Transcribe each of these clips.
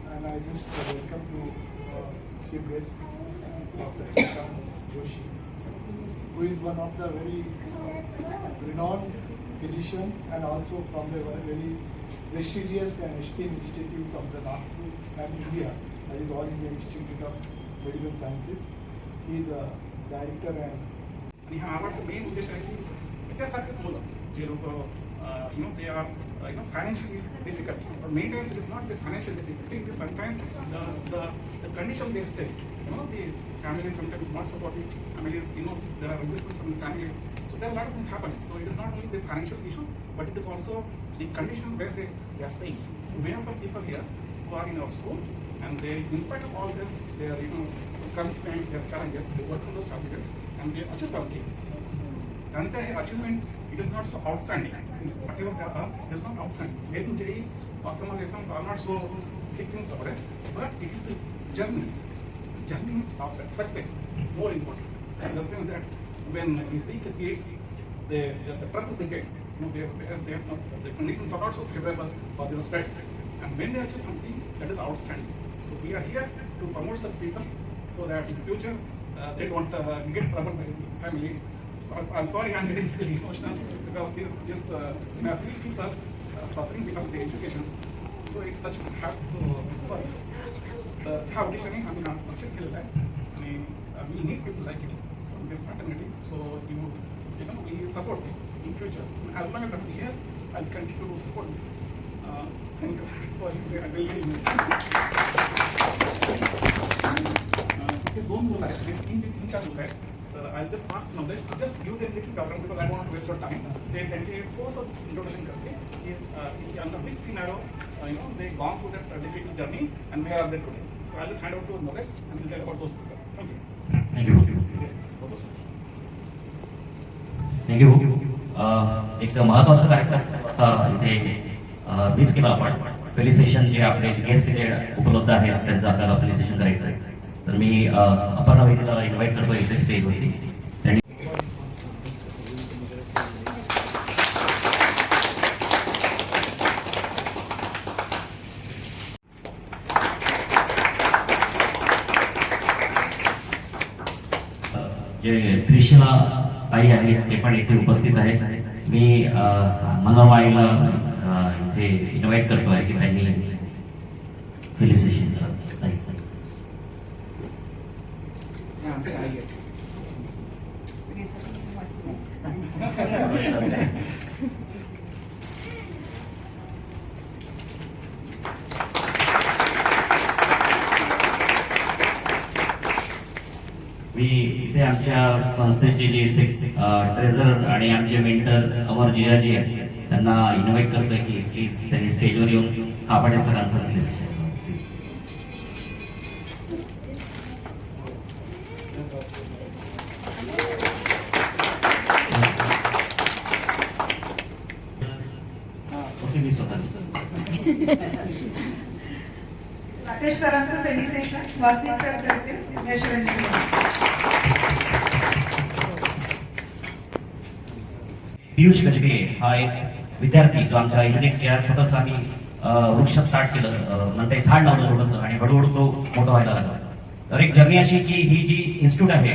And I just welcome to chief guest Dr. Chetan Joshi, who is one of the very renowned physician and also from the very prestigious and esteemed institute of the Nagpur and India, that is All India Institute of Medical Sciences. He is a director and हा आवाज main उद्देश आहे की त्याच्यासारखेच मुलं जे लोक they are financially difficult, but main times it is not the financial difficulty, it is sometimes the condition they stay. The family is sometimes not supportive, families, there are resistance from the family, so there are a lot of things happening. So it is not only the financial issues, but it is also the condition where they are staying. So we have some people here who are in our school, and they, in spite of all this, they are constrained, their challenges, they work on those challenges, and they achieve something. And the achievement, it is not so outstanding. Whatever they are, it is not outstanding. Maybe some of the exams are not so big things about it, but it is the journey of success is more important. In the sense that when you see the kids, the trouble they get, the conditions are not so favorable for their study. And when they achieve something, that is outstanding. So we are here to promote such people so that in future they don't get trouble by the family. I'm sorry, I'm getting really emotional because this massive people suffering because of the education. So it touched my heart. So sorry. ह्या उद्देशाने आम्ही हा लक्षात केलेला आहे आणि we need people like you from this fraternity. So we support you in future. As long as I'm here, I'll continue to support you. Thank you. Sorry, I really need हे दोन लोक आहेत, तीन चार लोक आहेत. I'll just ask Nadesh to just give them little background because I don't want to waste your time. They first introduction करते under which scenario they gone through that difficult journey and where are they today. So I'll just hand over to Nadesh and we'll tell about those people. Thank you. Thank you. Thank you. एक महत्त्वाचा कार्यक्रम इथे miss केला आपण. Felicitation जे आपले guest उपलब्ध आहेत त्यांचं आपल्याला फेलिसिटेशन करायचं आहे. तर मी अपर्णा वहिनीला इन्व्हाइट करतो इथे स्टेजवरती. जे त्रिशला ताई आहेत ते पण इथे उपस्थित आहेत. मी मनोरमाईला इथे इन्व्हाइट करतो आहे की त्यांनी फेलिसिटेशन करावं. मी इथे आमच्या संस्थेचे जे ट्रेझरर आणि आमचे मेंटर अमर जियाजी आहेत त्यांना इन्व्हाइट करतोय की प्लीज त्यांनी स्टेजवर येऊन आपण सगळ्यांचं फेलिसिटेशन. राकेश सरांचं फेलिसिटेशन वासनिक सर करतील. पियुष गजबे हा एक विद्यार्थी जो आमच्या युनिक्स या छोटस आम्ही वृक्ष स्टार्ट केलं, म्हणता झाड लावलं छोटंसं आणि हळूहळू तो मोठा व्हायला लागला. तर एक जर्नी अशी की ही जी इन्स्टिट्यूट आहे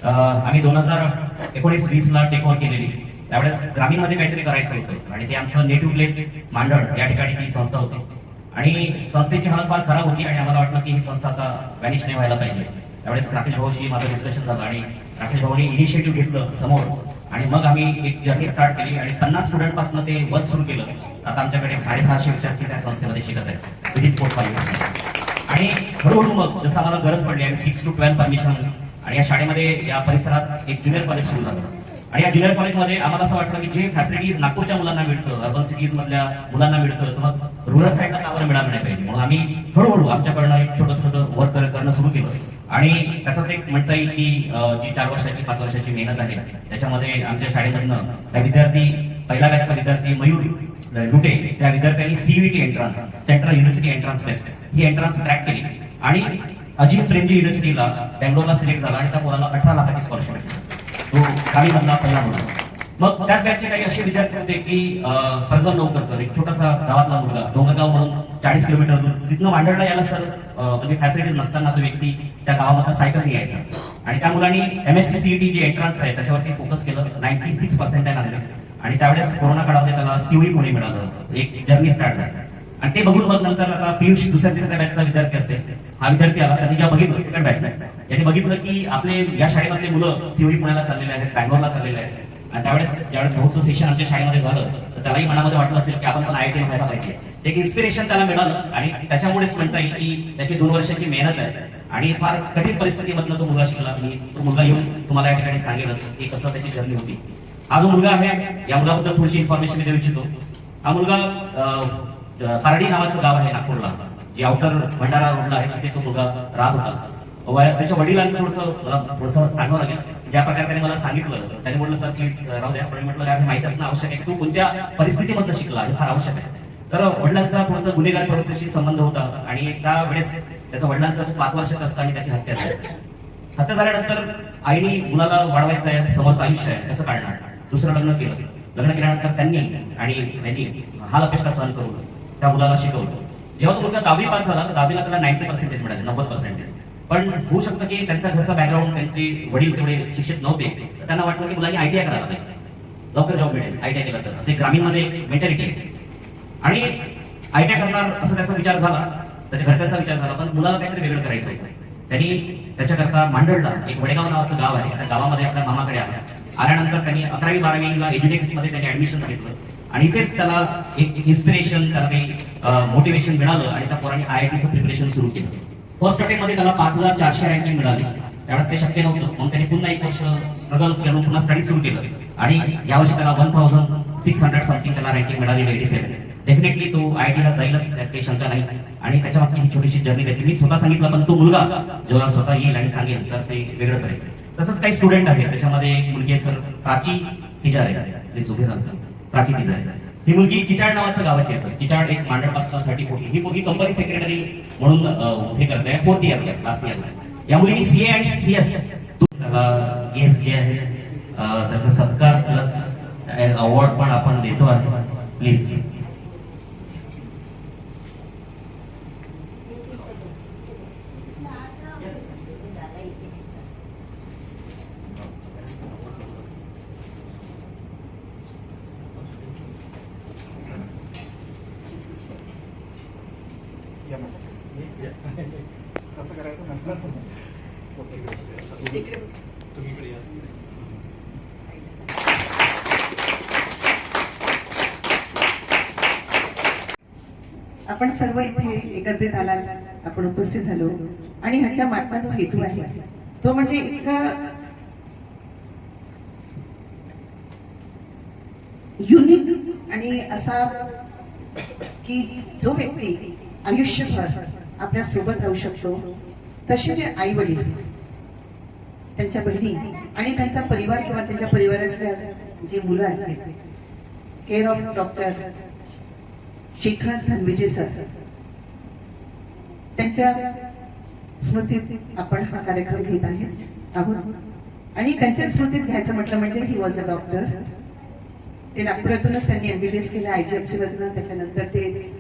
आम्ही 2019-20 ला टेक ओव्हर केलेली. त्यावेळेस ग्रामीणमध्ये काहीतरी करायचं होतं आणि ते आमचं नेटिव्ह प्लेस मांडण या ठिकाणी ती संस्था होती आणि संस्थेची हालत फार खराब होती आणि आम्हाला वाटलं की ही संस्था आता व्हॅनिश नाही व्हायला पाहिजे. त्यावेळेस राकेश भाऊशी माझं डिस्कशन झालं आणि राकेश भाऊनी इनिशिएटिव्ह घेतलं समोर आणि मग आम्ही एक जर्नी स्टार्ट केली आणि 50 स्टुडंट पासून ते वर्क सुरू केलं. आता आमच्याकडे 750 विद्यार्थी त्या संस्थेमध्ये शिकत आहेत विदिन पोर्टफोलिओ. आणि हळूहळू मग जसं आम्हाला गरज पडली आणि 6 to 12 परमिशन आणि या शाळेमध्ये या परिसरात एक ज्युनियर कॉलेज सुरू झालं आणि या ज्युनियर कॉलेजमध्ये आम्हाला असं वाटलं की जे फॅसिलिटीज नागपूरच्या मुलांना मिळतं, अर्बन सिटीज मधल्या मुलांना मिळतं, तर मग रुरल साईडला का बरं मिळालं नाही पाहिजे. म्हणून आम्ही हळूहळू आमच्याकडनं एक छोटं वर्क करणं सुरू केलं आणि त्याचाच एक म्हणता येईल की जी 4 वर्षाची 5 वर्षाची मेहनत आहे त्याच्यामध्ये आमच्या शाळेमधनं काही विद्यार्थी पहिला बॅचचा विद्यार्थी मयूर लुटे, त्या विद्यार्थ्यांनी CUET entrance, central university entrance test, ही एंट्रन्स क्रॅक केली आणि अजित प्रेमजी युनिव्हर्सिटीला बँगलोरला सिलेक्ट झाला आणि त्या पोराला 18 लाखाची स्कॉलरशिप भेटली. तो गावीमधला पहिला मुलगा. मग त्याच बॅचचे काही असे विद्यार्थी होते की फरजल नौकरकर, एक छोटासा गावातला मुलगा, डोंगरगाव म्हणून 40 किलोमीटर दूर, तिथनं मांडळला यायला सर म्हणजे फॅसिलिटीज नसताना तो व्यक्ती त्या गावामध्ये सायकल यायचा आणि त्या मुलांनी MST CET जी एंट्रन्स आहे त्याच्यावरती फोकस केलं. 96% आणले आणि त्यावेळेस कोरोना काळामध्ये त्याला COE पुणे मिळालं. एक जर्नी स्टार्ट झाली आणि ते बघून मग नंतर आता पियुष दुसऱ्या तिसऱ्या बॅचचा विद्यार्थी असेल, हा विद्यार्थी आला, त्यांनी जेव्हा बघितलं सेकंड बॅच यांनी बघितलं की आपले या शाळेमधले मुलं COE पुण्याला चाललेले आहेत, बँगलोरला चाललेले आहेत. आणि त्यावेळेस ज्यावेळेस बहुतचं सेशन आमच्या शाळेमध्ये झालं तर त्यालाही मनामध्ये वाटलं असेल की आपण पण IIT व्हायला पाहिजे. एक इन्स्पिरेशन त्याला मिळालं आणि त्याच्यामुळेच म्हणता येईल की त्याची 2 वर्षाची मेहनत आहे आणि फार कठीण परिस्थितीमधनं तो मुलगा शिकला. मी तो मुलगा येऊन तुम्हाला या ठिकाणी सांगेलच की कसं त्याची जर्नी होती. हा जो मुलगा आहे या मुलाबद्दल थोडीशी इन्फॉर्मेशन मी देऊ इच्छितो. हा मुलगा पारडी नावाचं गाव आहे नागपूरला, जे आउटर भंडारा रोडला आहे, तिथे तो मुलगा राहत होता. त्याच्या वडिलांचं थोडंसं सांगावं लागेल. ज्या प्रकारे त्याने मला सांगितलं, त्याने म्हटलं सर प्लीज राहू द्या, पण म्हटलं यार माहित असणं आवश्यक आहे, तू कोणत्या परिस्थितीमधनं शिकला हे फार आवश्यक आहे. तर वडिलांचा थोडासा गुन्हेगार प्रवृत्तीशी संबंध होता आणि त्यावेळेस त्याच्या वडिलांचा 5 वर्षाचा असतं आणि त्याची हत्या झाली. हत्या झाल्यानंतर आईने मुलाला वाढवायचं आहे, समोरचं आयुष्य आहे, कसं काढणार, दुसरं लग्न केलं. लग्न केल्यानंतर त्यांनी हाल अपेक्षा सहन करून त्या मुलाला शिकवलं. जेव्हा तो मुलगा 10वी पास झाला तर 10वीला त्याला 90% मिळाले, 90%. पण होऊ शकतं की त्यांचा घरचा बॅकग्राऊंड, त्यांचे वडील तेवढे शिक्षित नव्हते, तर त्यांना वाटलं की मुलांनी ITI करायला पाहिजे, लवकर जॉब मिळेल ITI केलं तर, असे ग्रामीणमध्ये मेंटॅलिटी आहे. आणि ITI करणार असं त्याचा विचार झाला, त्याच्या घरच्यांचा विचार झाला, पण मुलाला काहीतरी वेगळं करायचं होतं. त्यांनी त्याच्याकरता मांडळला एक वडेगाव नावाचं गाव आहे, त्या गावामध्ये आपल्या मामाकडे आल्यानंतर त्यांनी 11वी 12वीला एज्युटेक्स मध्ये त्यांनी ऍडमिशन घेतलं आणि इथेच त्याला एक इन्स्पिरेशन, त्याला काही मोटिवेशन मिळालं आणि त्या पोरांनी IITचं प्रिपरेशन सुरू केलं. फर्स्ट अटेम्प्ट मध्ये त्याला 5400 रँकिंग मिळाली. त्यावेळेस ते शक्य नव्हतं, म्हणून त्यांनी पुन्हा एक वर्ष स्ट्रगल करून पुन्हा स्टडी सुरू केलं आणि यावर्षी त्याला 1600 समथिंग त्याला रँकिंग मिळाली, 87. डेफिनेटली तो IIT ला जाईलच, त्यात काही शंका नाही. आणि त्याच्या मागची ही छोटीशी जर्नी देते. मी स्वतः सांगितलं, पण तो मुलगा जेव्हा स्वतः येईल आणि सांगेल तर ते वेगळंच राहील. तसंच काही स्टुडंट आहेत, त्याच्यामध्ये एक मुलगी आहे सर, प्राची तिजारे, प्लीज उभे राहा. प्राची तिजारे ही मुलगी चिचाड नावाचं गावाची आहे सर. चिचाड एक मांडळपासून 30-40. ही मुलगी कंपनी सेक्रेटरी म्हणून हे करते, 4th इयरला, लास्ट इयरला. या मुलीने CA आणि CS त्याला गेस जे आहे त्याचा सत्कार प्लस अवॉर्ड पण आपण देतो आहे. प्लीज कसं करायचं नंतर तुम्ही इकडे या. आपण सर्व इथे एकत्रित आलात, आपण उपस्थित झालो आणि ह्याच्या मागचा जो हेतू आहे तो म्हणजे इतका युनिक आणि असा की जो व्यक्ती आयुष्यभर आपल्या सोबत राहू शकतो, तसे जे आई वडील, त्यांच्या बहिणी आणि त्यांचा परिवार किंवा त्यांच्या परिवारातल्या जी मुलं आहेत, care of doctor Shekhar Dhanvijay sir, त्यांच्या स्मृतीत आपण हा कार्यक्रम घेत आहोत. आणि त्यांच्या स्मृतीत घ्यायचं म्हटलं म्हणजे ही वॉज अ डॉक्टर. ते नागपुरातूनच त्यांनी MBBS केलं, IGFC मधून. त्याच्यानंतर ते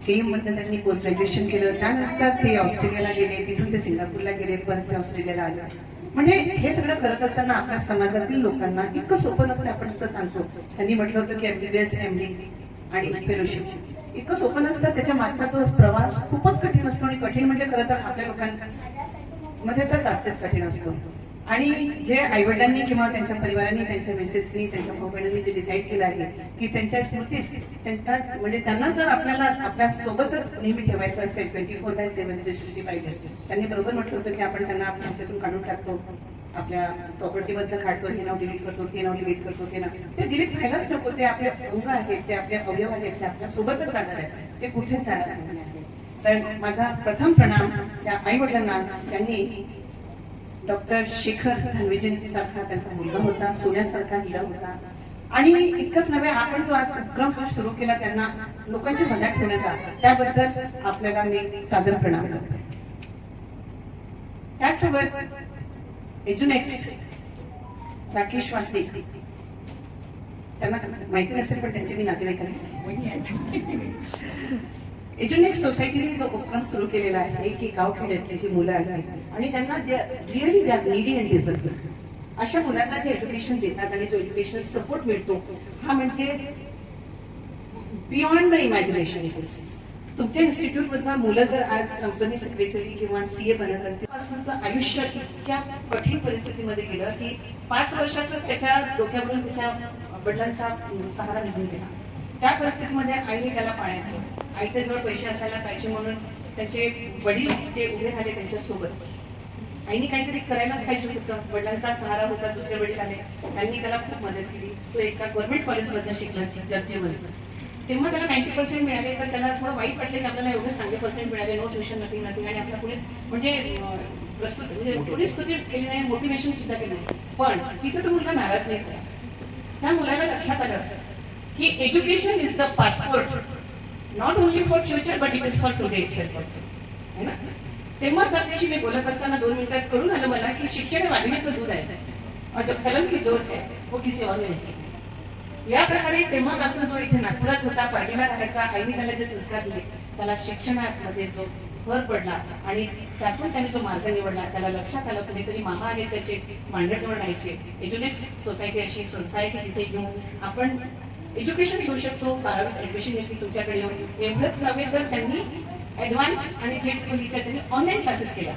KM मधून त्यांनी पोस्ट ग्रॅज्युएशन केलं. त्यानंतर ते ऑस्ट्रेलियाला गेले, तिथून ते सिंगापूरला गेले, परत ते ऑस्ट्रेलियाला आले. म्हणजे हे सगळं करत असताना आपल्या समाजातील लोकांना इतकं सोपं नसतं. आपण जसं सांगतो, त्यांनी म्हटलं होतं की MBBS MD आणि फेलोशिप इतकं सोपं नसतं. त्याच्या मागचा तो प्रवास खूपच कठीण असतो आणि कठीण म्हणजे खरं तर आपल्या लोकांमध्ये तर जास्तच कठीण असतो. आणि जे आईवडिलांनी किंवा त्यांच्या परिवारांनी, त्यांच्या मिसेसनी, त्यांच्या भाऊ-बहिणींनी जे डिसाईड केलं आहे की त्यांच्या स्मृतीस त्यांच्या म्हणजे त्यांना जर आपल्याला आपल्या सोबतच नेहमी ठेवायचं असेल 24/7 365 days, त्यांनी बरोबर म्हटलं होतं की आपण त्यांना आमच्यातून काढून टाकतो, आपल्या प्रॉपर्टी मधनं काढतो, हे नाव डिलीट करतो, ते नाव डिलीट करतो, ते नाव ते डिलीट व्हायलाच नको. ते आपले अंग आहेत, ते आपले अवयव आहेत, ते आपल्या सोबतच राहणार आहेत, ते कुठेच जाणार नाही. तर माझा प्रथम प्रणाम त्या आई वडिलांना, ज्यांनी डॉक्टर शेखर धनविजय सारखा त्यांचा मुलगा होता, सोन्यासारखा हिरा होता आणि इतकंच नव्हे, आपण जो आज उपक्रम हा सुरू केला त्यांना लोकांच्या मनात ठेवण्याचा, त्याबद्दल आपल्याला मी सादर प्रणाम करते. त्याचसोबत एज्युनेक्स्ट राकेश वासनिक, त्यांना माहिती नसेल पण त्यांचे मी नातेवाईक आहे. एज्युनेक्स सोसायटीने जो उपक्रम सुरू केलेला आहे की गावखेड्यातली जी मुलं आहेत आणि त्यांना really they are needy and deserve, अशा मुलांना जे एज्युकेशन देतात आणि जो एज्युकेशनल सपोर्ट मिळतो, हा म्हणजे बियॉन्ड द इमॅजिनेशन. तुमच्या इन्स्टिट्यूट मधनं मुलं जर आज कंपनी सेक्रेटरी किंवा सीए बनत असतील, पासूनचं आयुष्य इतक्या कठीण परिस्थितीमध्ये गेलं की 5 वर्षातच त्याच्या डोक्यावरून त्याच्या वडिलांचा सहारा निघून गेला. त्या परिस्थितीमध्ये आईने त्याला पाळायचं, आईच्या जवळ पैसे असायला पाहिजे म्हणून त्याचे वडील जे उभे राहिले त्यांच्यासोबत आईने काहीतरी करायलाच पाहिजे होतं. वडिलांचा सहारा होता, दुसरे वडील आले, त्यांनी त्याला खूप मदत केली. तो एका गव्हर्नमेंट कॉलेजमधनं शिकला चर्चेमध्ये. तेव्हा त्याला 90% मिळाले, तर त्याला थोडं वाईट वाटले की आपल्याला एवढे चांगले पर्सेंट मिळाले, नो ट्युशन नथिंग नथिंग, आणि आपल्या पुढेच म्हणजे प्रस्तुत म्हणजे पुढेच तुझे केले नाही, मोटिवेशन सुद्धा केलं नाही. पण तिथं तो मुलगा नाराज नाही झाला. त्या मुलाला लक्षात आलं की education is the passport, not only for future but it is for today itself also, है ना. तेव्हा त्याच्याशी मी बोलत असताना 2 मिनिटात कळून आलं मला की शिक्षण हे वाघिणीचं दूध आहे और जब कलम की जोत है वो किसी और में नहीं. या प्रकारे तेव्हापासून जो इथे नागपुरात होता, पार्टीला राहायचा, आईने त्याला जे संस्कार दिले, त्याला शिक्षणामध्ये जो भर पडला आणि त्यातून त्याने जो मार्ग निवडला, त्याला लक्षात आलं कुणीतरी मामा आहेत त्याचे मांडरजवळ राहायचे. एज्युनेक्स सोसायटी अशी एक संस्था आहे की जिथे घेऊन आपण एज्युकेशन घेऊ शकतो. 12वीत ऍडमिशन घेतली तुमच्याकडे येऊन. एवढंच नव्हे तर त्यांनी ऍडव्हान्स आणि जे त्यांनी ऑनलाईन क्लासेस केला.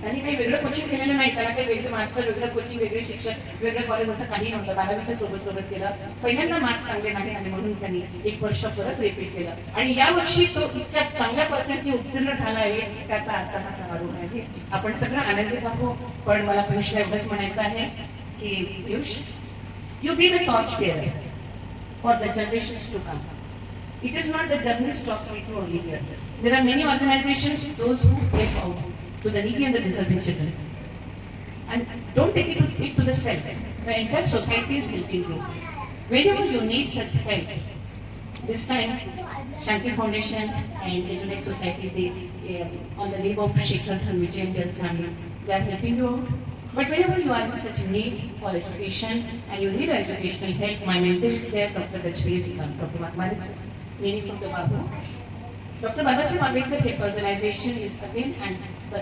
त्यांनी काही वेगळं कोचिंग केलेलं नाही, त्याला काही वेगळं मास्टर, वेगळं कोचिंग, वेगळे शिक्षक, वेगळं कॉलेज असं काही नव्हतं. 12वीच्या सोबत केलं. पहिल्यांदा मार्क्स चांगले नाही आणि म्हणून त्यांनी 1 वर्ष परत रिपीट केलं आणि या वर्षी तो इतक्या चांगल्या पर्सेंटने उत्तीर्ण झाला आहे, त्याचा आजचा हा समारोह आहे. आपण सगळं आनंदित आहोत. पण मला पियुषला एवढंच म्हणायचं आहे की Piyush, you be the torch बेअरर for the generations to come. It is not the journey stops with you only here. There are many organizations, those who help out to the needy and the deserving children. And don't take it to the self. The entire society is helping you. Whenever you need such help, this time Shanti Foundation and Ejunex Society, they on the name of Shekhar Dhanvijay and their family, they are helping you out. But whenever you are in such need for education and you need educational help, my mentor is there, Dr. Gajpal Sir, Dr. Matmani Sir, many from the Babu. Dr. Babasaheb Ambedkar Health Organization is again and the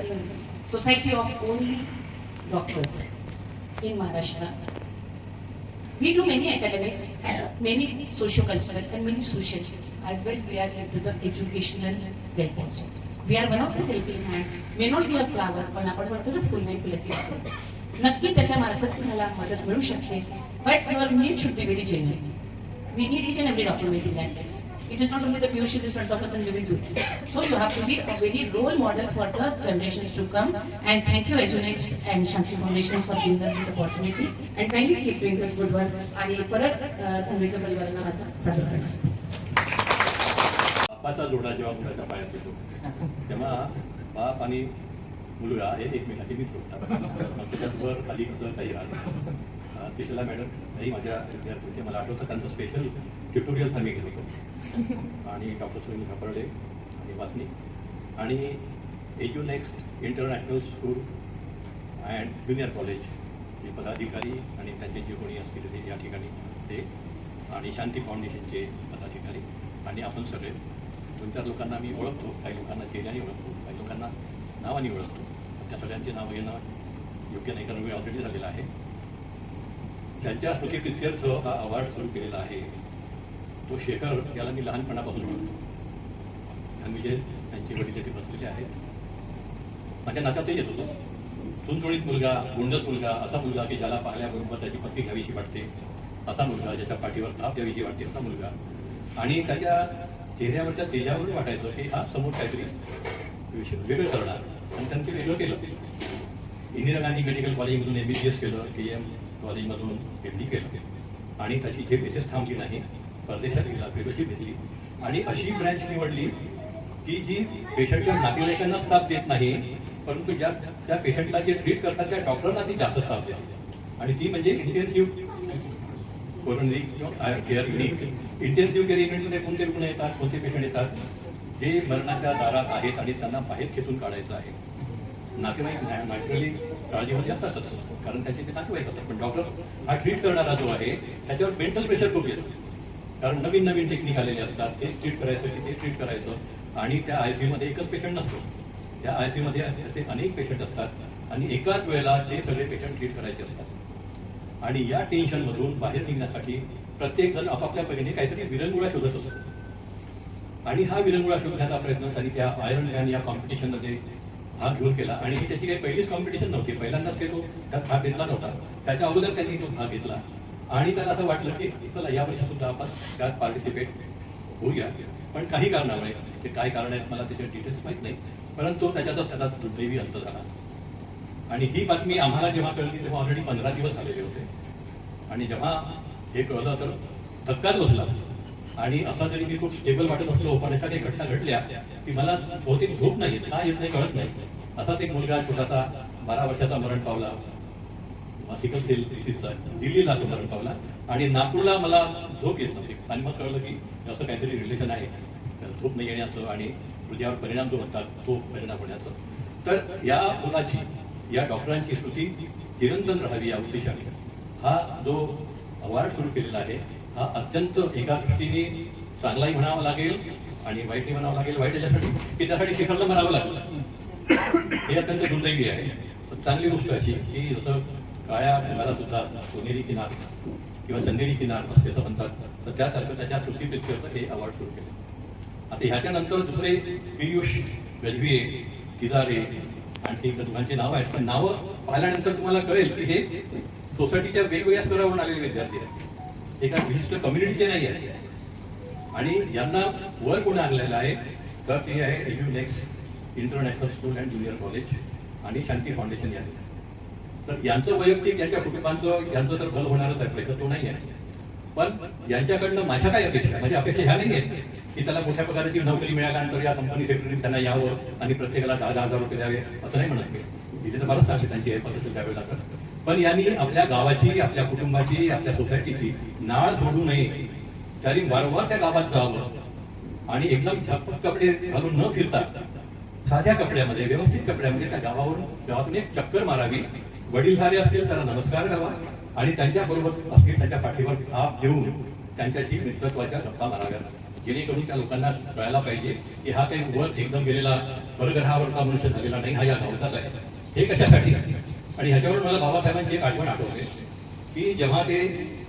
society of only doctors in Maharashtra. We do many academics, many socio-cultural and many social. As well, we are into the educational help also. We are one of the helping hand. May not be a flower, पण आपण म्हणतो ना फुल नाही फुलाची पाकळी. नक्की त्याच्या मार्फत तुम्हाला मदत मिळू शकते. But your need should be very genuine. We need each and every document in that case. It is not only the PUC in front of us and we will do it. So you have to be a very role model for the generations to come. And thank you Ejunex and Shanti Foundation for giving us this opportunity. And kindly keep doing this good work. आणि परत धनवेच्या परिवारांना माझा स्वागत करतो. बापाचा जोडा जेव्हा मुलाच्या पायात येतो तेव्हा बाप आणि मुलगा हे एकमेकांचे मित्र होतात. त्याच्याबरोबर खाली काही राहत. तिशला मॅडम काही माझ्या विद्यार्थ्यांचे मला आठवतं त्यांचं स्पेशल ट्युटोरियल आम्ही घेत होतो. आणि डॉक्टर सुनील खापर्डे आणि वासनी आणि एज्युनेक्स्ट इंटरनॅशनल स्कूल अँड ज्युनियर कॉलेजचे पदाधिकारी आणि त्यांचे जे कोणी असतील ते या ठिकाणी ते आणि शांती फाउंडेशनचे पदाधिकारी आणि आपण सगळे 2-4 लोकांना मी ओळखतो. काही लोकांना चेहऱ्याने ओळखतो, काही लोकांना नावाने ओळखतो. त्या सगळ्यांचे नाव घेणं योग्य नाही कारण वेळ ऑलरेडी झालेला आहे. त्यांच्या स्मृतिप्रित्यर्थ हा अवॉर्ड सुरू केलेला आहे तो शेखर याला मी लहानपणापासून ओळखतो. धनविजय त्यांचे वडील तिथे बसलेले आहेत. माझ्या नात्यातही येत होतो. चुणचुणीत मुलगा, गोंडस मुलगा, असा मुलगा की ज्याला पाहिल्याबरोबर त्याची पत्ती घ्यावीशी वाटते, असा मुलगा, ज्याच्या पाठीवर ताप द्यावीशी वाटते असा मुलगा. आणि त्याच्या चेहऱ्यावरच्या तेजावरून वाटायचं की हा समोर काहीतरी वेगळं करणार आणि त्यांनी वेगळं केलं. इंदिरा गांधी मेडिकल कॉलेजमधून MBBS केलं, KM कॉलेजमधून MD केलं आणि त्याची झेप येथेच थांबली नाही. परदेशात गेला, फेलोशिप घेतली आणि अशी ब्रँच निवडली की जी पेशंटच्या नातेवाईकांनाच ताप देत नाही परंतु ज्या त्या पेशंटला जे ट्रीट करतात त्या डॉक्टरांना ती जास्त ताप देते आणि ती म्हणजे इंटेन्सिव्ह कोरोनरी किंवा केअर युनिट. इंटेन्सिव्ह केअर युनिटमध्ये कोणते रुग्ण येतात, कोणते पेशंट येतात, जे मरणाच्या दारात आहेत आणि त्यांना बाहेर खेचून काढायचं आहे. नातेवाईक नॅचरली काळजीमध्ये असतातच, कारण त्यांचे ते नातेवाईक असतात. पण डॉक्टर हा ट्रीट करणारा जो आहे त्याच्यावर मेंटल प्रेशर खूप येतं, कारण नवीन नवीन टेक्निक आलेले असतात. ते ट्रीट करायचं, ते ट्रीट करायचं, आणि त्या ICUमध्ये एकच पेशंट नसतो. त्या ICUमध्ये असे अनेक पेशंट असतात आणि एकाच वेळेला ते सगळे पेशंट ट्रीट करायचे असतात. आणि या टेन्शनमधून बाहेर निघण्यासाठी प्रत्येक जण आपापल्या परीने काहीतरी विरंगुळा शोधत असतो. आणि हा विरंगुळा शोधण्याचा प्रयत्न त्यांनी त्या आयर्न मॅन या कॉम्पिटिशनमध्ये भाग घेऊन केला. आणि ही त्याची काही पहिलीच कॉम्पिटिशन नव्हती, पहिल्यांदाच ते तो त्यात भाग घेतला नव्हता. त्याच्या अगोदर त्यांनी तो भाग घेतला आणि त्याला असं वाटलं की चला या वर्षी सुद्धा आपण त्यात पार्टिसिपेट होऊया. पण काही कारणामुळे, ते काय कारण आहेत मला त्याचे डिटेल्स माहीत नाही, परंतु त्याच्यातच त्याचा दुर्दैवी अंत झाला. आणि ही बातमी आम्हाला जेव्हा कळली तेव्हा ऑलरेडी 15 दिवस झालेले होते. आणि जेव्हा हे कळलं तर धक्काच बसला. आणि असा जरी मी खूप स्टेबल वाटत असलो, पण अशा काही घटना घडल्या की मला बहुतेक झोप नाही येत, का येत नाही कळत नाही. असाच एक मुलगा छोटासा 12 वर्षाचा मरण पावला, सिकल सेल डिसीजचा, दिल्लीला तो मरण पावला. आणि नागपूरला मला झोप येत नव्हती. आणि मग कळलं की असं काहीतरी रिलेशन आहे झोप नाही येण्याचं आणि हृदयावर परिणाम जो म्हणतात तो परिणाम होण्याचं. तर या मुलाची, या डॉक्टरांची स्मृती चिरंतन राहावी या उद्देशाने हा जो अवॉर्ड सुरू केलेला आहे, हा अत्यंत एका दृष्टीने चांगलाही म्हणावा लागेल आणि वाईटही म्हणावं लागेल. वाईट याच्यासाठी की त्यासाठी शिखरला म्हणावं लागलं, हे अत्यंत दुर्दैवी आहे. चांगली गोष्ट अशी की जसं काळ्या ढगाला सुद्धा सोनेरी किनार किंवा चंदेरी किनार असते असं म्हणतात, तर त्यासारखं त्याच्या तृप्तीपेक्षा हे अवॉर्ड सुरू केले. आता ह्याच्यानंतर दुसरे पियुष गजभिये, तिजारे, आणखी दोघांची नावं आहेत. पण नावं पाहिल्यानंतर तुम्हाला कळेल की हे सोसायटीच्या वेगवेगळ्या स्तरावरून आलेले विद्यार्थी आहेत, एका विशिष्ट कम्युनिटीचे नाही आहेत. आणि यांना वर कोण आणलेलं आहे तर ते आहे EduNext international school and junior college आणि शांती फाउंडेशन यांनी. तर यांचं वैयक्तिक, यांच्या कुटुंबांचं, यांचं तर भल होणारच आहे, प्रयत्न तो नाही आहे. पण यांच्याकडनं माझ्या काय अपेक्षा, माझ्या अपेक्षा ह्या नाही आहेत की त्याला मोठ्या प्रकारची नोकरी मिळाल्यानंतर या कंपनी सेक्रेटरी त्यांना यावं आणि प्रत्येकाला 10,000 रुपये द्यावे, असं नाही म्हणत मी. तिथे तर बरंच चांगले त्यांची हे पद्धत द्यावे लागतात. पण यांनी आपल्या गावाची, आपल्या कुटुंबाची, आपल्या सोसायटीची नाळ सोडू नये. तरी वारंवार त्या गावात जावं आणि एकदम झकपक कपडे घालून न फिरता साध्या कपड्यामध्ये, व्यवस्थित कपड्यामध्ये त्या गावातून एक चक्कर मारावी. वडीलधारे असतील त्याला नमस्कार करावा आणि त्यांच्याबरोबर असतील त्याच्या पाठीवर थाप देऊन त्यांच्याशी मित्रत्वाच्या गप्पा माराव्या, जेणेकरून त्या लोकांना कळायला पाहिजे की हा काही वर एकदम गेलेला परग्रहावरचा मनुष्य झालेला नाही, हा या गावाचाच आहे. हे कशासाठी? आणि ह्याच्यावर मला बाबासाहेबांची एक आठवण आठवते की जेव्हा ते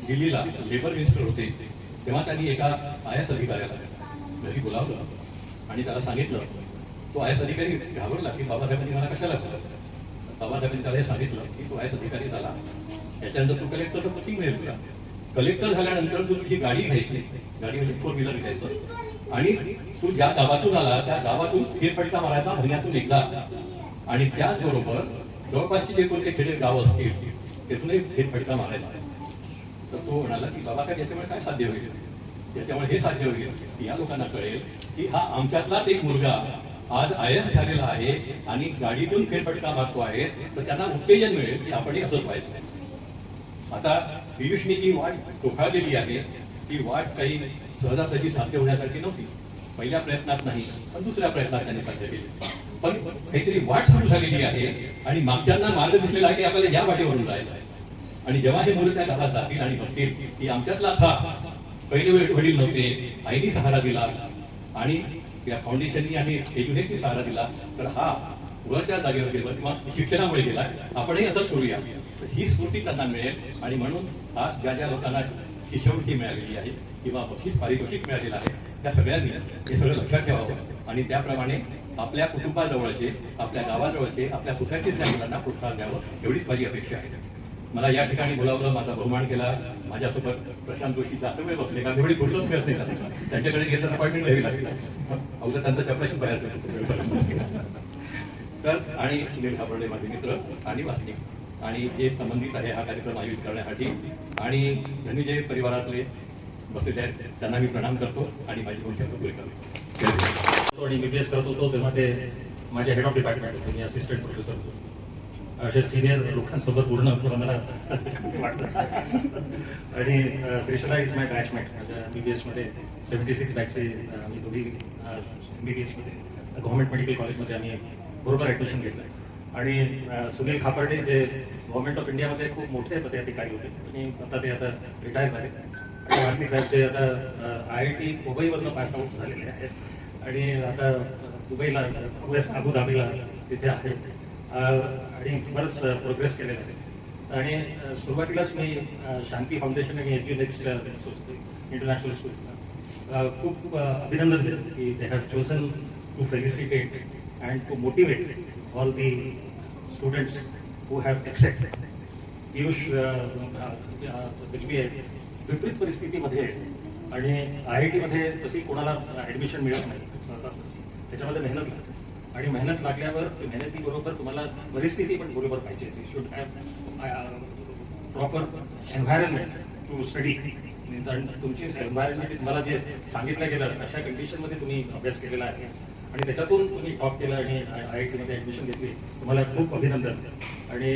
दिल्लीला लेबर मिनिस्टर होते तेव्हा त्यांनी एका IAS अधिकाऱ्याला घरी बोलावलं आणि त्याला सांगितलं. तो IAS अधिकारी घाबरला की बाबासाहेबांनी मला कशाला बोलवलं. बाबासाहेबांनी त्याला हे सांगितलं की तो IAS अधिकारी झाला, त्याच्यानंतर तू कलेक्टरचं पोस्टिंग मिळेल तुला. कलेक्टर झाल्यानंतर तू तुझी गाडी घ्यायची, गाडी म्हणजे 4 व्हीलर घ्यायचं आणि तू ज्या गावातून आला त्या गावातून फेरफटका मारायचा महिन्यातून एकदा. आणि त्याचबरोबर जवळपासची जे कोणते खेडे गाव असतील तिथूनही फेरफटका मारायचा. तर तो म्हणाला की बाबासाहेब याच्यामुळे काय साध्य होईल, याच्यामुळे हे साध्य होईल की या लोकांना कळेल की हा आमच्यातलाच एक मुलगा आज IAS झालेला आहे आणि गाडीतून फेरफटका मारतो आहे, तर त्यांना उत्तेजन मिळेल की आपणही असंच व्हायचं. आता पियुषने जी वाट टोकावलेली आहे ती वाट काही सहजासहजी साध्य होण्यासारखी नव्हती. पहिल्या प्रयत्नात नाही पण दुसऱ्या प्रयत्नात त्यांनी साध्य केली. पण काहीतरी वाट सुरू झालेली आहे आणि मागच्यांना मार्ग दिसलेला आहे की आपल्याला या वाटेवरून जायचं आहे. आणि जेव्हा हे मुलं त्या गावात जातील आणि बघतील की आमच्यातला हा पहिले वडील नव्हते, आईनी सहारा दिला आणि या फाउंडेशननी आणि EduNextनी सहारा दिला, तर हा वरच्या जागेवर गेला किंवा शिक्षणामुळे गेला, आपणही असंच करूया. ही स्फूर्ती त्यांना मिळेल. आणि म्हणून आज ज्या ज्या लोकांना शिष्यवृत्ती मिळालेली आहे किंवा बक्षीस पारितोषिक मिळालेलं आहे त्या सगळ्यांनी हे सगळं लक्षात ठेवावं आणि त्याप्रमाणे आपल्या कुटुंबाजवळचे, आपल्या गावाजवळचे, आपल्या सोसायटीतल्या मुलांना प्रोत्साहन द्यावं, एवढीच माझी अपेक्षा आहे. मला या ठिकाणी बोलावलं, माझा बहुमान केला. माझ्यासोबत प्रशांत जोशी जास्त वेळ बसले, कारण एवढी फुरसत मिळत नाही त्यांच्याकडे गेलं अपॉइंटमेंट घ्यावी लागली. अवघं त्यांचा चपलाशी बाहेर तर आणि सुनील खापर्डे माझे मित्र आणि वासनिक आणि जे संबंधित आहे हा कार्यक्रम आयोजित करण्यासाठी आणि धनुजय परिवारातले बसलेले आहेत त्यांना मी प्रणाम करतो आणि माझी दोन शब्द पुरे करतो. आणि MBBS करत होतो तेव्हा ते माझे हेड ऑफ डिपार्टमेंट होते, मी असिस्टंट प्रोफेसर होतो. अशा सिनियर लोकांसोबत बोलणं थोडं मला वाटतं. आणि त्रिशला इज माय बॅचमेट. माझ्या MBBS मध्ये 76 बॅचचे आम्ही दोघी MBBS मध्ये गव्हर्नमेंट मेडिकल कॉलेजमध्ये आम्ही बरोबर ॲडमिशन घेतलं. आणि सुनील खापर्डे जे गव्हर्नमेंट ऑफ इंडियामध्ये खूप मोठे पदाधिकारी होते आणि आता रिटायर झाले. आणि वासनिक साहेब जे आता IIT मुंबईवरनं पास आउट झालेले आहेत आणि आता दुबईला अबुधाबीला तिथे आहेत आणि बरंच प्रोग्रेस केलेला आहे. आणि सुरुवातीलाच मी शांती फाउंडेशन आणि एज्युनेक्स्ट इंटरनॅशनल स्कूल खूप अभिनंदन दिलं की they have chosen to felicitate and to motivate all the students who have accept. Piyush विपरीत परिस्थितीमध्ये आणि IIT मध्ये तशी कोणाला ॲडमिशन मिळत नाही सहसा. त्याच्यामध्ये मेहनत लागते आणि मेहनत लागल्यावर मेहनतीबरोबर तुम्हाला परिस्थिती पण बरोबर पाहिजे. You should have proper environment to study. तुमची एन्व्हायरमेंट तुम्हाला जे सांगितलं गेलं अशा कंडिशनमध्ये तुम्ही अभ्यास केलेला आहे आणि त्याच्यातून तुम्ही टॉप केलं आणि IIT मध्ये ॲडमिशन घेतली. तुम्हाला खूप अभिनंदन. आणि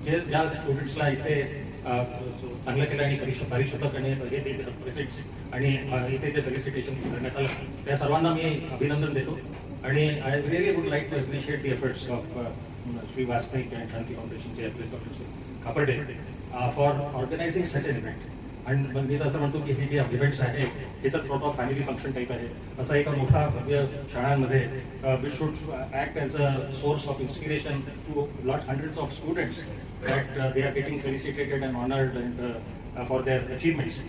ज्या स्टुडंट्सला इथे चांगलं केलं आणि परिशोधक आणि हे प्रेसिडेंट्स आणि इथे जे फेलिसिटेशन करण्यात आलं त्या सर्वांना मी अभिनंदन देतो. आणि I really would like to appreciate the efforts of Shri Wasnik and Shanti फाउंडेशनचे doctor Khaparde for organising such an event. आणि मग मी असं म्हणतो की हे जे इव्हेंट्स आहे हे तर sort of family function type आहे. असा एका मोठा भव्य शाळांमध्ये we should act as a source of inspiration to hundreds of students that they are getting felicitated and honoured and for their achievements.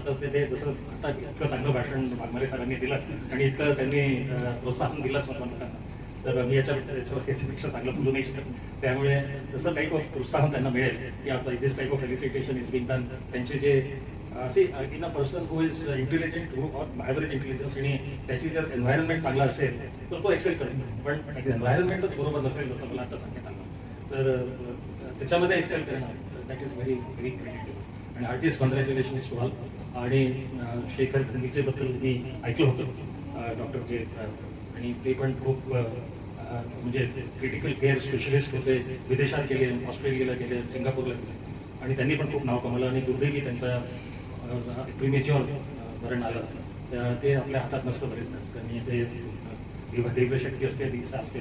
तर ते जसं आता इतकं चांगलं भाषण वाघमारे सरांनी दिलं आणि इतकं त्यांनी प्रोत्साहन दिलं स्वतः, तर मी याच्यापेक्षा चांगलं बोलू नाही शकत. त्यामुळे तसं टाईप ऑफ प्रोत्साहन त्यांना मिळेल की आता this type of felicitation is been done. त्यांचे जे असे in a person who is intelligent who or average intelligence आणि त्याची जर एन्व्हायरमेंट चांगला असेल तर तो एक्सेल करेल. पण एन्व्हायरमेंटच बरोबर नसेल जसं मला आता सांगण्यात आलं तर त्याच्यामध्ये एक्सेल करणं that is very very critical. आणि आर्टिस्ट कॉंग्रॅच्युलेशन्स टू ऑल. आणि शेखर धनगीचेबद्दल मी ऐकलं होतं डॉक्टर जे आणि ते पण खूप म्हणजे क्रिटिकल केअर स्पेशलिस्ट होते. विदेशात गेले, ऑस्ट्रेलियाला गेले, सिंगापूरला गेले आणि त्यांनी पण खूप नाव कमावलं. आणि दुर्दैवी त्यांचा प्रीमेच्युअर मरण आलं. ते आपल्या हातात नसतं बरेच त्यांनी ते दिव्यशक्ती असते, ती इच्छा असते.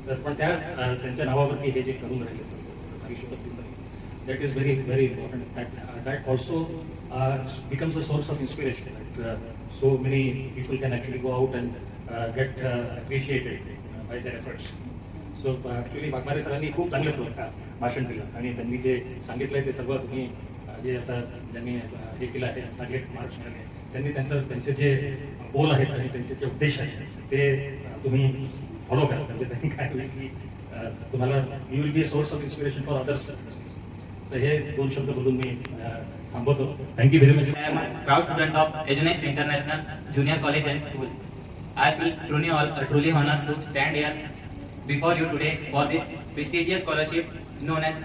तर पण त्यांच्या नावावरती हे जे करून राहिले परिशोधक that is very very important. That also becomes a source of inspiration. So many people can actually go out and get appreciated by their efforts. So actually Waghmare सरांनी खूप चांगलं भाषण दिलं आणि त्यांनी जे सांगितलंय ते सर्व तुम्ही जे आता ज्यांनी हे केलं आहे चांगले मार्क्स मिळाले त्यांनी त्यांचे जे गोल आहेत आणि त्यांचे जे उद्देश आहेत ते तुम्ही फॉलो करा. म्हणजे त्यांनी काय होईल की तुम्हाला you will be a source of inspiration for others. हे दोन शब्द बोलून मी थांबवतो. Thank you very much. I am a proud student of Edunext International Junior College and School. I feel truly honored to stand here before you today for this prestigious scholarship known as.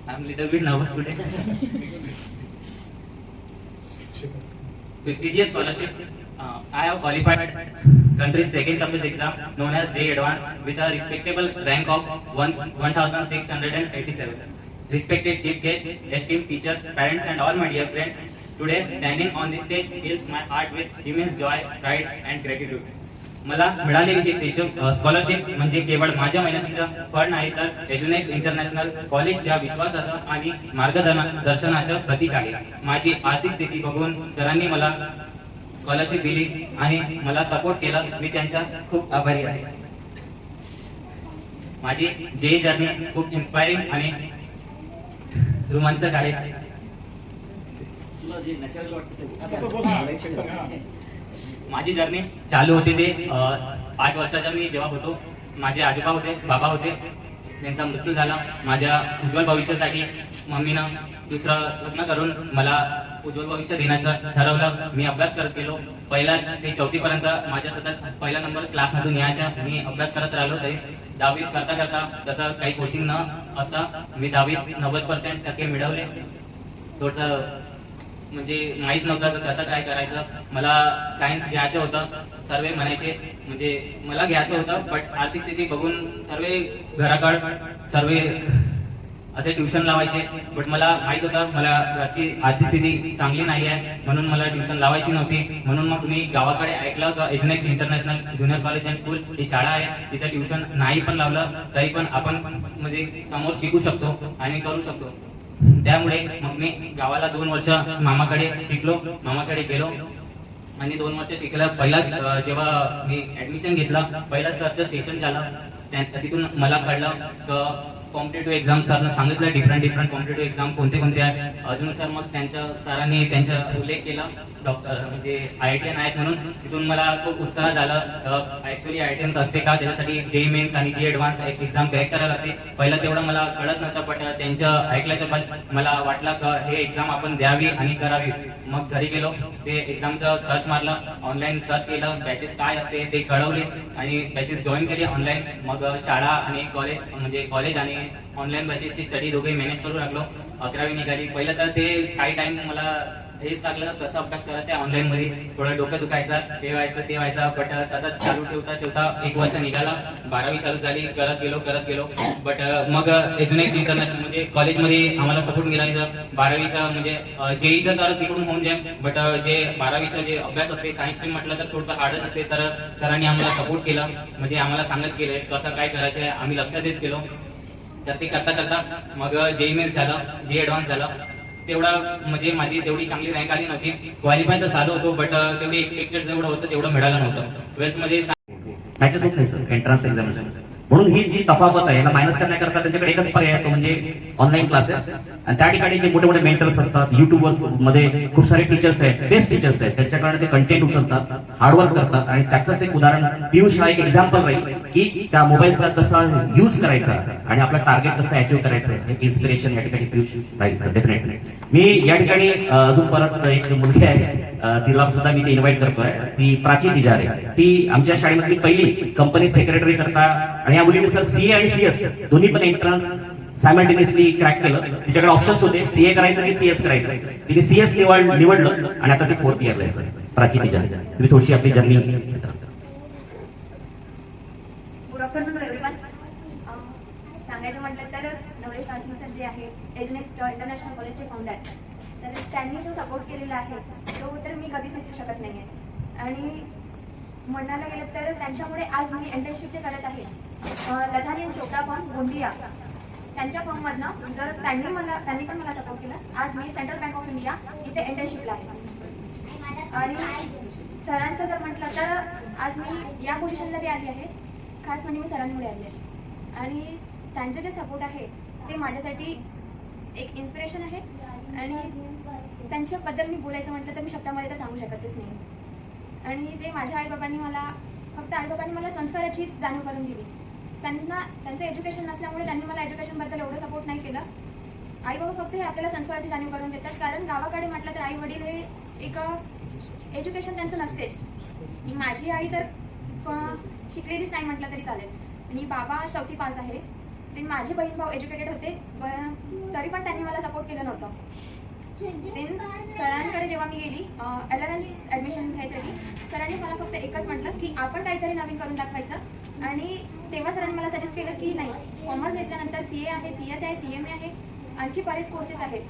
I am little bit nervous today. Prestigious scholarship. I have qualified country's second toughest exam known as JEE Advanced with a respectable rank of 1687. Respected chief guest, esteemed teachers, parents and all my dear friends, today standing on this stage fills my heart with immense joy, pride and gratitude. मला मिळालेली ही scholarship म्हणजे केवळ माझ्या मेहनतीचं फळ नाही तर एज्युनेक्स्ट international कॉलेजच्या विश्वासाचं आणि मार्गदर्शनाचं प्रतीक आहे. माझी आर्थिक स्थिती बघून सरांनी मला स्कॉलरशिप दिली आणि मला सपोर्ट केला. मी त्यांचा खूप आभारी आहे. माझी जे जर्नी खूप इन्स्पायरिंग आणि रोमांचक आहे. माझी जर्नी चालू होती ते 5 वर्षाचा मी जेव्हा होतो. माझे आजोबा होते, बाबा होते, त्यांचा मृत्यू झाला. माझ्या उज्ज्वल भविष्यासाठी मम्मीनं दुसरं लग्न करून मला उज्ज्वल भविष्य देण्याचं ठरवलं. मी अभ्यास करत गेलो. पहिला ते 4थी पर्यंत माझ्या सतत पहिला नंबर क्लासमधून यायचा. मी अभ्यास करत राहिलो. तरी 10वी करता करता तसं काही कोचिंग न असता मी 10वीत 90% टक्के मिळवले. थोडंसं म्हणजे माहीत नव्हतं की कसं काय करायचं. मला सायन्स घ्यायचं होतं. सर्व म्हणायचे म्हणजे मला घ्यायचं होतं, बट आर्थिक स्थिती बघून सर्व घराकडं सर्व असे ट्युशन लावायचे. बट मला माहित होतं मला घरची आर्थिक स्थिती चांगली नाही आहे, म्हणून मला ट्युशन लावायची नव्हती. म्हणून मग मी गावाकडे ऐकलं की Agnex international junior college and school ही शाळा आहे, तिथे ट्युशन नाही पण लावलं तरी पण आपण म्हणजे समोर शिकू शकतो आणि करू शकतो. त्यामुळे मग मी गावाला 2 वर्ष मामाकडे शिकलो, मामाकडे गेलो आणि 2 वर्ष शिकला. पहिलाच जेव्हा मी ऍडमिशन घेतलं, पहिलाच सरचं सेशन झालं. तिथून मला कळलं कॉम्पिटेटिव्ह एक्झाम सरनं सांगितलं डिफरंट कॉम्पिटेटिव्ह एक्झाम कोणते कोणते आहेत. अजून सर मग त्यांच्या सरांनी त्यांचा उल्लेख केला डॉक्टर म्हणजे IITian आहेत म्हणून. तिथून मला खूप उत्साह झाला. ऍक्च्युली IITian असते का, त्याच्यासाठी JEE मेन्स आणि JEE ॲडव्हान्स एक एक्झाम क्रॅक करायला लागते. पहिलं तेवढं मला कळत नव्हतं, पण त्यांचं ऐकल्याच्या बाद मला वाटलं की हे एक्झाम आपण द्यावी आणि करावी. मग घरी गेलो, ते एक्झामचं सर्च मारलं, ऑनलाईन सर्च केलं, बॅचेस काय असते ते कळवले आणि बॅचेस जॉईन केले ऑनलाईन. मग शाळा आणि कॉलेज म्हणजे कॉलेज आणि ऑनलाईन बॅचेसची स्टडी दोघे मॅनेज करू लागलो. 11वी निघाली. पहिलं तर ते काही टाइम मला हेच टाकलं कसं अभ्यास करायचा ऑनलाईन मध्ये, थोडं डोकं दुखायचं, ते व्हायचं. बट सतत चालू ठेवता 1 वर्ष निघाला. 12वी चालू झाली, करत गेलो. बट मग एजनेक्स इंटरनॅशनल म्हणजे कॉलेजमध्ये आम्हाला सपोर्ट मिळायचं. 12वीचं म्हणजे JEEचं तर तिकडून होऊन जाईल, बट जे 12वीचं जे अभ्यास असते सायन्स स्ट्रीम म्हटलं तर थोडंसं हार्डच असते. तर सरांनी आम्हाला सपोर्ट केला, म्हणजे आम्हाला सांगत गेले कसं काय करायचं आहे, आम्ही लक्ष देत गेलो. तर ते करता मग JEE मेन्स झालं, JEE ॲडव्हान्स झालं. तेवढा म्हणजे माझी तेवढी चांगली रँक आली नव्हती. क्वालिफाय तर झालो होतो, बट तेवढी एक्सपेक्टेड जेवढं होतं तेवढं मिळालं नव्हतं. 12th मध्ये मॅचेस होत नाही सर एंट्रन्स एक्झामिनेशन. म्हणून ही जी तफावत आहे याला मायनस करण्याकरता त्यांच्याकडे एकच पर्याय आहे, तो म्हणजे ऑनलाईन क्लासेस. आणि त्या ठिकाणी जे मोठे मोठे मेंटर्स असतात, युट्यूबर्स मध्ये खूप सारे टीचर्स आहेत, बेस्ट टीचर्स आहेत, त्यांच्याकडे ते कंटेंट उचलतात, हार्डवर्क करतात. आणि त्याचंच एक उदाहरण पियुष हा एक एक्झाम्पल राहील की त्या मोबाईलचा कसा युज करायचा आणि आपला टार्गेट कसं अचीव्ह करायचं, हे इन्स्पिरेशन या ठिकाणी पियुष राहील सर डेफिनेटली. मी या ठिकाणी अजून परत एक मुलगी आहे, तिला सुद्धा मी ते इन्व्हाइट करतोय. ती प्राची तिजारे, ती आमच्या शाळेमधली पहिली कंपनी सेक्रेटरी करता. आणि या मुलीने सर CA आणि CS दोन्ही पण एंट्रन्स सायमल्टेनियसली क्रॅक केलं. तिच्याकडे ऑप्शन्स होते CA करायचं की CS करायचं. तिने CS निवडलं आणि आता ती 4th इयरला आहे सर. प्राची तिजारे, तुम्ही थोडीशी आपली जर्नी. Good afternoon everyone. सांगायचं म्हटलं तर नवलेश कासमी सर जे आहे एजनेक्स इंटरनॅशनल कॉलेजचे फाउंडर, तर त्यांनी जो सपोर्ट केलेला आहे तो तर मी कधीच विसरू शकत नाही आहे. आणि म्हणायला गेलं तर त्यांच्यामुळे आज मी इंटर्नशिपचे करत आहे. लधानी आणि चोपडा फॉर्म गोंदिया त्यांच्या फॉर्ममधनं जर त्यांनी पण मला सपोर्ट केला. आज मी सेंट्रल बँक ऑफ इंडिया इथे इंटर्नशिपला आहे. आणि सरांचं जर म्हटलं तर आज मी या पोझिशनला जे आली आहे खास म्हणजे मी सरांमुळे आली आहे. आणि त्यांचे जे सपोर्ट आहे ते माझ्यासाठी एक इन्स्पिरेशन आहे. आणि त्यांच्याबद्दल मी बोलायचं म्हटलं तर मी शब्दामध्ये तर सांगू शकतच नाही. आणि जे माझ्या आईबाबांनी मला संस्काराचीच जाणीव करून दिली. त्यांचं एज्युकेशन नसल्यामुळे त्यांनी मला एज्युकेशनबद्दल एवढं सपोर्ट नाही केलं. आईबाबा फक्त हे आपल्याला संस्काराची जाणीव करून देतात, कारण गावाकडे म्हटलं तर आई वडील हे एक एज्युकेशन त्यांचं नसतेच. माझी आई तर शिकलेलीच नाही म्हटलं तरी चालेल. आणि बाबा 4थी पास आहे. ते माझे बहीण भाऊ एज्युकेटेड होते, तरी पण त्यांनी मला सपोर्ट केलं नव्हतं. देन सरांकडे जेव्हा मी गेली 11th ॲडमिशन घ्यायसाठी, सरांनी मला फक्त एकच म्हटलं की आपण काहीतरी नवीन करून दाखवायचं. आणि तेव्हा सरांनी मला सजेस्ट केलं की नाही, कॉमर्स घेतल्यानंतर CA आहे, CS आहे, CMA आहे, आणखी बरेच कोर्सेस आहेत.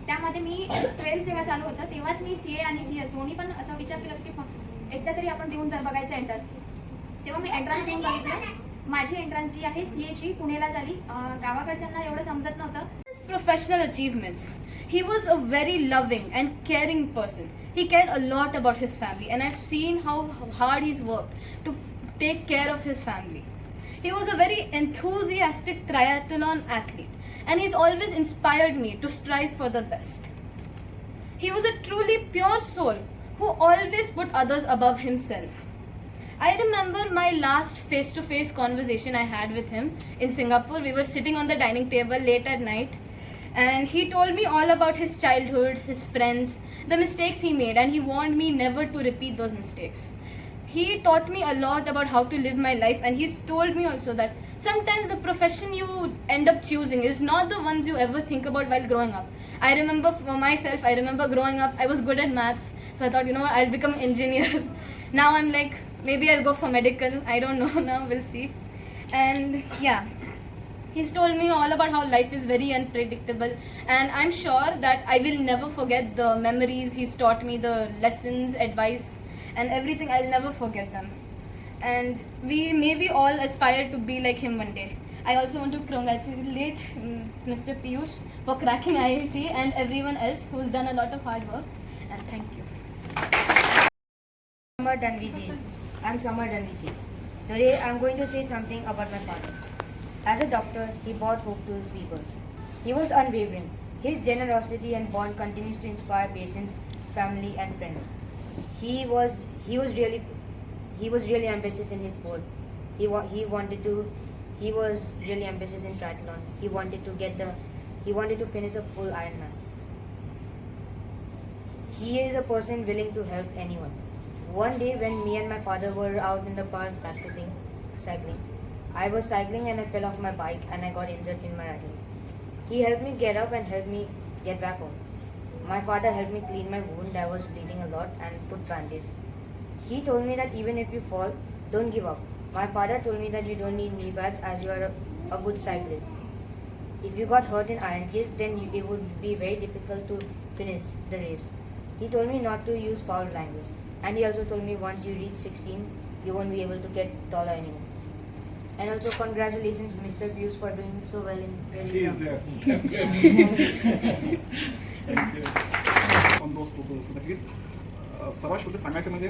त्यामध्ये मी 12th जेव्हा चालू होतं तेव्हाच मी CA आणि CS दोन्ही पण असा विचार केला की एकदा तरी आपण देऊन जर बघायचं एंटर. तेव्हा मी एंट्रन्स देऊन बघितलं. माझी एंट्रन्स जी आहे CAची पुण्याला झाली. गावाकडच्यांना एवढं समजत नव्हतं. His professional achievements. He was a very loving and caring person. He cared a lot about his family, and I've seen how hard he's worked to take care of his family. He was a very enthusiastic triathlon athlete, and he's always inspired me to strive for the best. He was a truly pure soul who always put others above himself. I remember my last face-to-face conversation I had with him in Singapore. We were sitting on the dining table late at night, and he told me all about his childhood, his friends, the mistakes he made, and he warned me never to repeat those mistakes. He taught me a lot about how to live my life, and he's told me also that sometimes the profession you end up choosing is not the ones you ever think about while growing up. I remember for myself, I remember growing up, I was good at maths. So I thought, you know what, I'll become engineer. Now I'm like, maybe I'll go for medical. I don't know now, we'll see. And yeah, he's told me all about how life is very unpredictable. And I'm sure that I will never forget the memories he's taught me, the lessons, advice, and everything. I'll never forget them. And we all aspire to be like him one day. I also want to congratulate Mr. Piyush for cracking IIT and everyone else who's done a lot of hard work. And thank you. Samar Danviji. I'm Samar Danviji. Today I'm going to say something about my father. As a doctor, he brought hope to his people. He was unwavering. His generosity and bond continues to inspire patients, family, and friends. He was really ambitious in his sport. He was really ambitious in triathlon. He wanted to finish a full Ironman. He is a person willing to help anyone. One day when me and my father were out in the park practicing cycling, I was cycling and I fell off my bike and I got injured in my right leg. He helped me get up and helped me get back home. My father helped me clean my wound that was bleeding a lot and put bandage. He told me that even if you fall, don't give up. My father told me that you don't need knee pads as you are a good cyclist. If you got hurt in Iron Case, then it would be very difficult to finish the race. He told me not to use foul language. And he also told me once you reach 16, you won't be able to get taller anymore. And also congratulations Mr. Piyush for doing so well in He is rally. there. On those to the kids. सर्वात शेवटी सांगायचं म्हणजे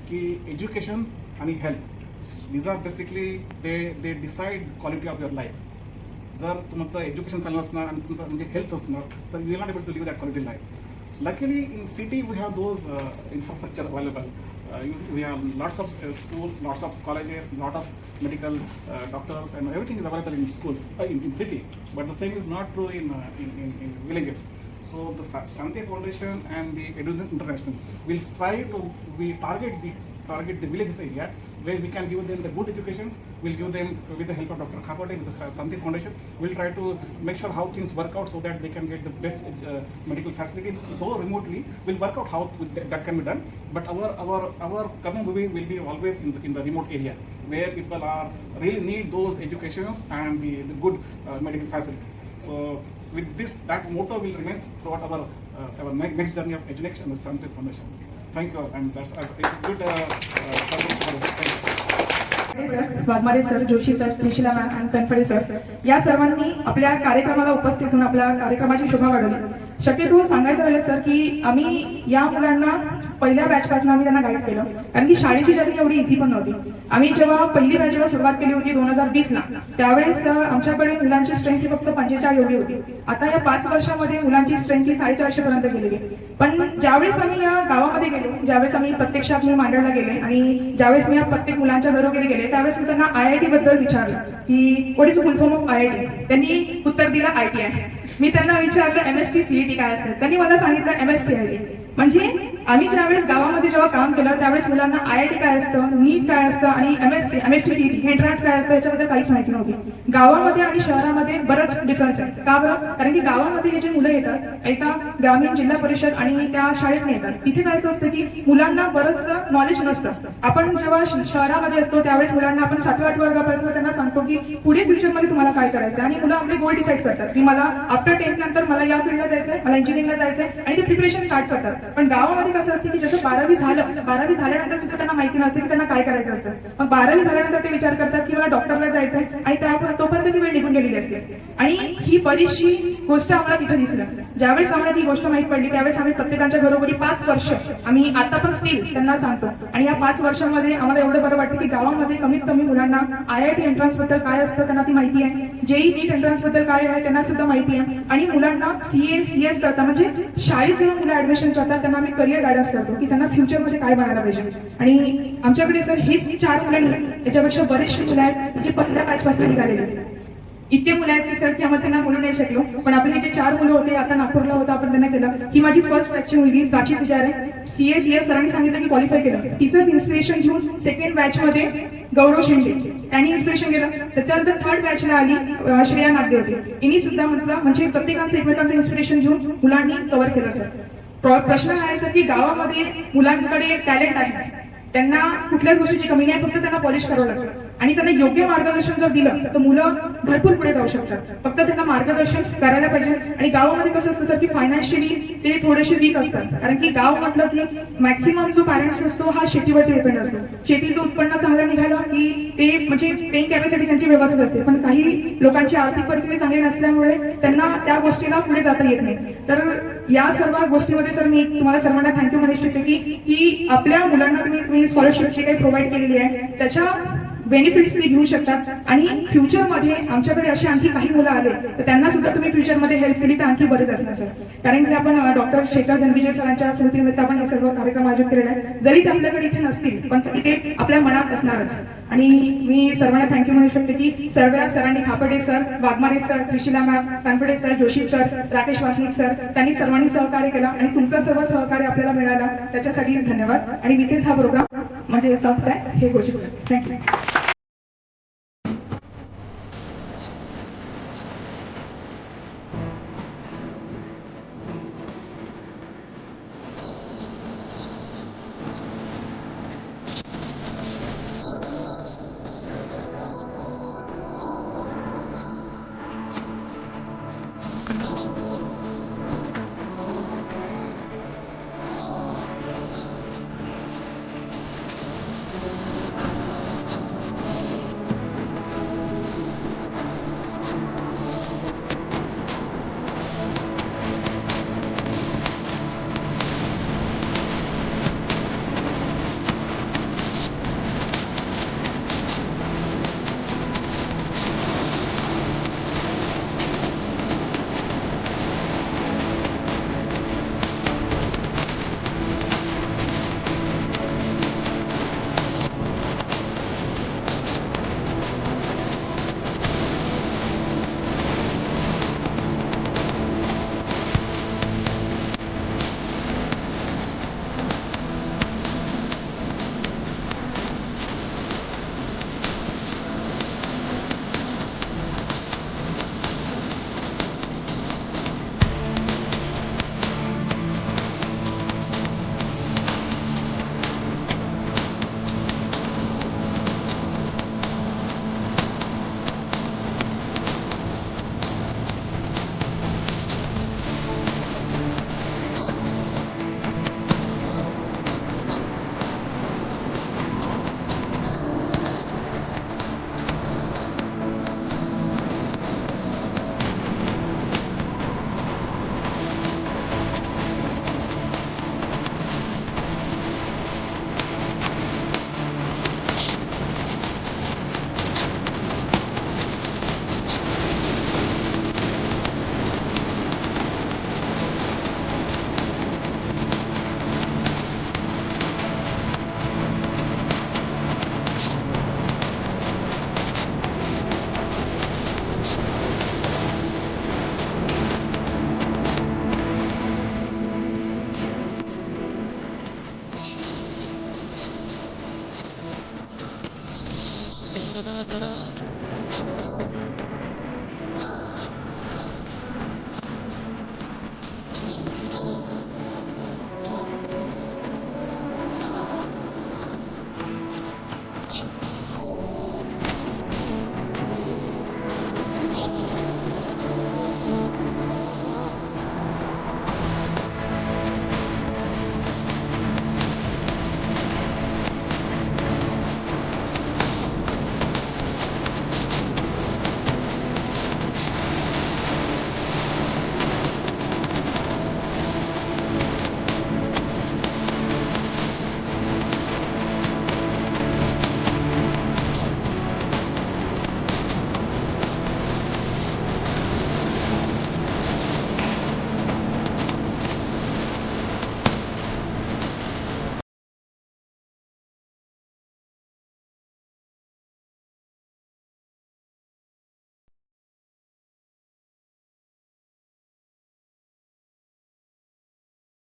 की education आणि health these are basically they decide quality of your life. जर तुमचं education चांगलं असणार आणि तुमचं म्हणजे हेल्थ असणार तर you will not able to live that quality life. Luckily, in city we have those infrastructure available. We have lots of schools, lots of colleges, lot of medical doctors, and everything is available in schools in city. But the same is not true in villages. So the Shanti Foundation and the Education International will strive to target the villages area where we can give them the good educations. We'll give them with the help of Dr. Khapate with the Shanti Foundation. We'll try to make sure how things work out so that they can get the best medical facility. Though remotely, we'll work out how that can be done. But our Karma movie will be always in the remote area where people are really need those educations and the good medical facility. So with this, that motto will remain throughout our next journey of education with Shanti Foundation. Thank you, and that's a good Waghmare sir, Joshi sir, Trishila ma'am आणि Tanphade sir या सर्वांनी आपल्या कार्यक्रमाला उपस्थित होऊन आपल्या कार्यक्रमाची शोभा वाढवली. शक्यतो सांगायचं झालं सर की आम्ही या मुलांना पहिल्या बॅचपासून आम्ही त्यांना गाईड केलं, कारण की शाळेची जर्नी एवढी इझी पण नव्हती. आम्ही जेव्हा पहिली बॅचला सुरुवात केली होती 2020ला, त्यावेळेस आमच्याकडे मुलांची स्ट्रेंथ ही फक्त 45 एवढी होती. आता या 5 वर्षामध्ये मुलांची स्ट्रेंथ ही 450 पर्यंत गेलेली. पण ज्यावेळेस आम्ही या गावामध्ये गेलो, ज्यावेळेस आम्ही प्रत्यक्षात मी मांडळला गेले आणि ज्यावेळेस मी या प्रत्येक मुलांच्या घरोघरी गेले, त्यावेळेस मी त्यांना IIT बद्दल विचारलं की what is full form of IIT. त्यांनी उत्तर दिलं ITI. मी त्यांना विचारलं MSc CET काय असतं, त्यांनी मला सांगितलं MSc. म्हणजे आम्ही ज्यावेळेस गावामध्ये जेव्हा काम केलं त्यावेळेस मुलांना IIT काय असतं, नीट काय असतं आणि MSc CET एंट्रन्स काय असतं याच्याबद्दल काहीच माहिती नव्हती. गावामध्ये आणि शहरामध्ये बरंच डिफरन्स आहे. का बरं? कारण की गावामध्ये हे जे मुलं येतात एका ग्रामीण जिल्हा परिषद आणि त्या शाळेत येतात, तिथे काय असतं की मुलांना बरंचसं नॉलेज नसतं. आपण जेव्हा शहरामध्ये असतो त्यावेळेस मुलांना आपण 7व्या-8व्या वर्गापासून त्यांना सांगतो की पुढे फ्युचरमध्ये तुम्हाला काय करायचं आणि मुलं आपले गोल डिसाईड करतात की मला आफ्टर 10th नंतर मला या फील्डला जायचंय, मला इंजिनिअरिंगला जायचंय आणि ते प्रिपरेशन स्टार्ट करतात. पण गावामध्ये कसं असतं की जसं 12वी झाल्यानंतर सुद्धा त्यांना माहिती नसते की त्यांना काय करायचं असतं. मग 12वी झाल्यानंतर ते विचार करतात की मला डॉक्टरला जायचंय आणि तोपर्यंत ती वेळ निघून गेलेली असते. आणि ही बरीचशी गोष्ट आम्हाला तिथे दिसली. ज्यावेळेस आम्हाला ती गोष्ट माहित पडली त्यावेळेस आम्ही प्रत्येकाच्या घरोघरी 5 वर्ष आम्ही आता पण स्टील त्यांना सांगतो. आणि या 5 वर्षामध्ये आम्हाला एवढं बरं वाटतं की गावामध्ये कमीत कमी मुलांना IIT एंट्रन्स बद्दल काय असतं त्यांना ती माहिती आहे, JEE नीट एंट्रन्स बद्दल काय आहे त्यांना सुद्धा माहिती आहे. आणि मुलांना CA CS करता म्हणजे शाळेत जेव्हा मुलं ऍडमिशन करतात त्यांना आम्ही करिअर गायडन्स करतो की त्यांना फ्युचरमध्ये काय बनायला पाहिजे. आणि आमच्याकडे सर ही 4 मुलं नाही, त्याच्यापेक्षा बरेचशी मुलं आहेत जी पहिल्या बॅचपासून निघालेली. इतके मुलं आहेत की सर की आम्हाला त्यांना बोलू नाही शकलो, पण आपले हे जे 4 मुलं होते आता नागपूरला होतं आपण त्यांना केलं. ही माझी फर्स्ट बॅचची मुलगी प्राची पुजारी आहे. CS सरांनी सांगितलं की क्वालिफाय केलं. तिचंच इन्स्पिरेशन घेऊन सेकंड बॅच मध्ये गौरव शिंदे त्यांनी इन्स्पिरेशन केलं. त्याच्यानंतर थर्ड बॅचला आली श्रेया नागदे होती. हिनी सुद्धा म्हटलं म्हणजे प्रत्येकाचं एकमेकांचं इन्स्पिरेशन घेऊन मुलांनी कव्हर केलं सर. प्रश्न हा आहे सर की गावामध्ये मुलांकडे टॅलेंट आहे, त्यांना कुठल्याच गोष्टीची कमी नाही, फक्त त्यांना पॉलिश करावं लागतं आणि त्यांना योग्य मार्गदर्शन जर दिलं तर मुलं भरपूर पुढे जाऊ शकतात. फक्त त्यांना मार्गदर्शन करायला पाहिजे. आणि गावामध्ये कसं असतं सर की फायनान्शियली ते थोडेसे वीक असतात, कारण की गाव म्हटलं की मॅक्सिमम जो पॅरेंट्स असतो हा शेतीवरती डिपेंड असतो. शेतीचं उत्पन्न चांगलं निघालं की ते म्हणजे पेइंग कॅपॅसिटी त्यांची व्यवस्थित असते, पण काही लोकांची आर्थिक परिस्थिती चांगली नसल्यामुळे त्यांना त्या गोष्टीला पुढे जाता येत नाही. तर या सर्व गोष्टीमध्ये सर मी तुम्हाला सर्वांना थँक्यू म्हणू इच्छिते की आपल्या मुलांना तुम्ही स्कॉलरशिप जी काही प्रोव्हाइड केलेली आहे त्याच्या बेनिफिट्स ते घेऊ शकतात. आणि फ्युचरमध्ये आमच्याकडे असे आणखी काही मुलं आले तर त्यांना सुद्धा तुम्ही फ्युचरमध्ये हेल्प केली तर आणखी बरेच असणार सर. कारण की आपण डॉक्टर शेखर धनविजय सरांच्या स्मृतीनिमित्त आपण हे सर्व कार्यक्रम आयोजित केलेले आहे. जरी ते आपल्याकडे इथे नसतील पण ते आपल्या मनात असणारच. आणि मी सर्वांना थँक्यू म्हणू शकते की सर्व सरांनी, Khaparde sir, Waghmare sir, Trishila ma'am, Kanphade sir, Joshi sir, Rakesh Wasnik sir, त्यांनी सर्वांनी सहकार्य केलं आणि तुमचं सर्व सहकार्य आपल्याला मिळालं त्याच्यासाठी धन्यवाद. आणि मी इथेच हा प्रोग्राम म्हणजे संपताय हे घोषित करतो. Thank you. Da da da da da.